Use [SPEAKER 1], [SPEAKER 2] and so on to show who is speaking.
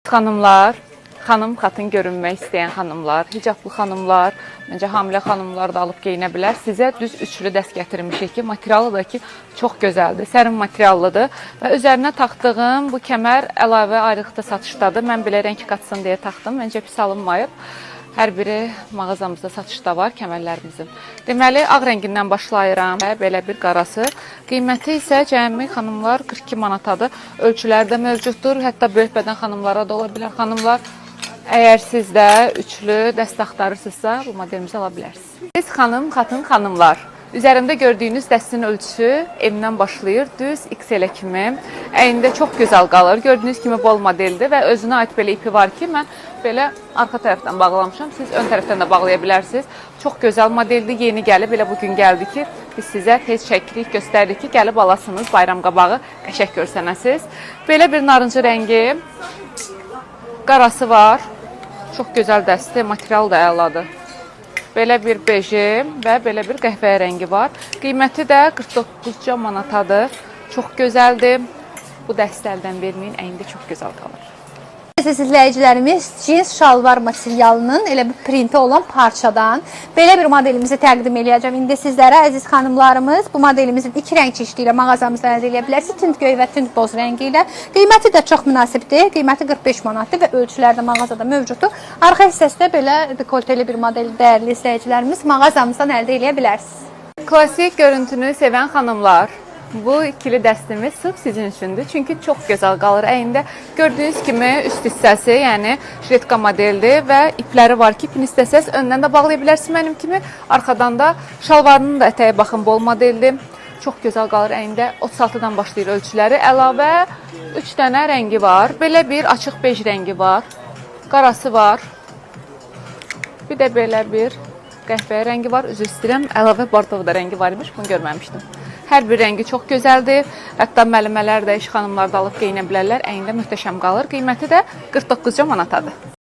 [SPEAKER 1] Xanımlar, xatın görünmək istəyən xanımlar, hicablı xanımlar, məncə hamilə xanımlar da alıb geyinə bilər. Sizə düz üçlü dəst gətirmişik ki, materialı da ki, çox gözəldir, sərin materiallıdır və üzərinə taxdığım bu kəmər əlavə ayrılıqda satışdadır. Mən belə rəng qatsın deyə taxdım, məncə pis alınmayıb. Hər biri mağazamızda satışda var kəmərlərimizin. Deməli, ağ rəngindən başlayıram. Belə bir qarası. Qiyməti isə cəmi xanımlar 42 manatadır. Ölçüləri də mövcuddur. Hətta böyük bədən xanımlara da ola bilər. Xanımlar, əgər siz də üçlü dəst axtarırsınızsa, bu modelimizi ala bilərsiniz. Siz xanımlar. Üzərimdə gördüyünüz dəstin ölçüsü M-dən başlayır, düz XL-ə kimi. Əynində çox gözəl qalır. Gördüyünüz kimi bol modeldir və özünə aid belə ipi var ki, mən belə arxa tərəfdən bağlamışam. Siz ön tərəfdən də bağlaya bilərsiniz. Çox gözəl modeldir, yeni gəlib. Elə bugün gəldi ki, biz sizə tez çəkirik, göstərdik ki, gəlib alasınız, bayram qabağı qəşək görsənəsiz. Belə bir narıncı rəngi, qarası var. Çox gözəl dəsti, material da əladır. Belə bir beji və belə bir qəhvəyə rəngi var. Qiyməti də 49 manatadır. Çox gözəldir. Bu dəsti əldən verməyin, əynində çox gözəl qalır.
[SPEAKER 2] Əziz izləyicilərimiz, cins şalvar materialının elə bir printi olan parçadan belə bir modelimizi təqdim edəcəm. İndi sizlərə əziz xanımlarımız bu modelimizin iki rəng çeşidi ilə mağazamızda əldə edə bilərsiniz. Tünd göy və tünd boz rəngi ilə. Qiyməti də çox münasibdir. Qiyməti 45 manatdır və ölçüləri də mağazada mövcuddur. Arxa hissəsində belə dekolteli bir model dəyərli izləyicilərimiz mağazamızdan əldə edə bilərsiniz.
[SPEAKER 1] Klasik görüntünü sevən xanımlar, bu ikili dəstimiz sırf sizin üçündür. Çünki çox gözəl qalır əynində. Gördüyünüz kimi üst hissəsi, yəni jiletka modeldir və ipləri var ki, ipini istəsəz öndən də bağlaya bilərsiniz mənim kimi. Arxadan da şalvarının da ətəyi baxın bol modeldir. Çox gözəl qalır əynində. 36-dan başlayır ölçüləri. Əlavə 3 dənə rəngi var. Belə bir açıq bej rəngi var. Qarası var. Bir də belə bir qəhvəyə rəngi var. Üzr istəyirəm. Əlavə bardovda rəngi var imiş. Bunu görməmişdim. Hər bir rəngi çox gözəldir. Hətta müəllimələr də, iş xanımlar da alıb geyinə bilərlər. Əynində möhtəşəm qalır. Qiyməti də 49 manatadır.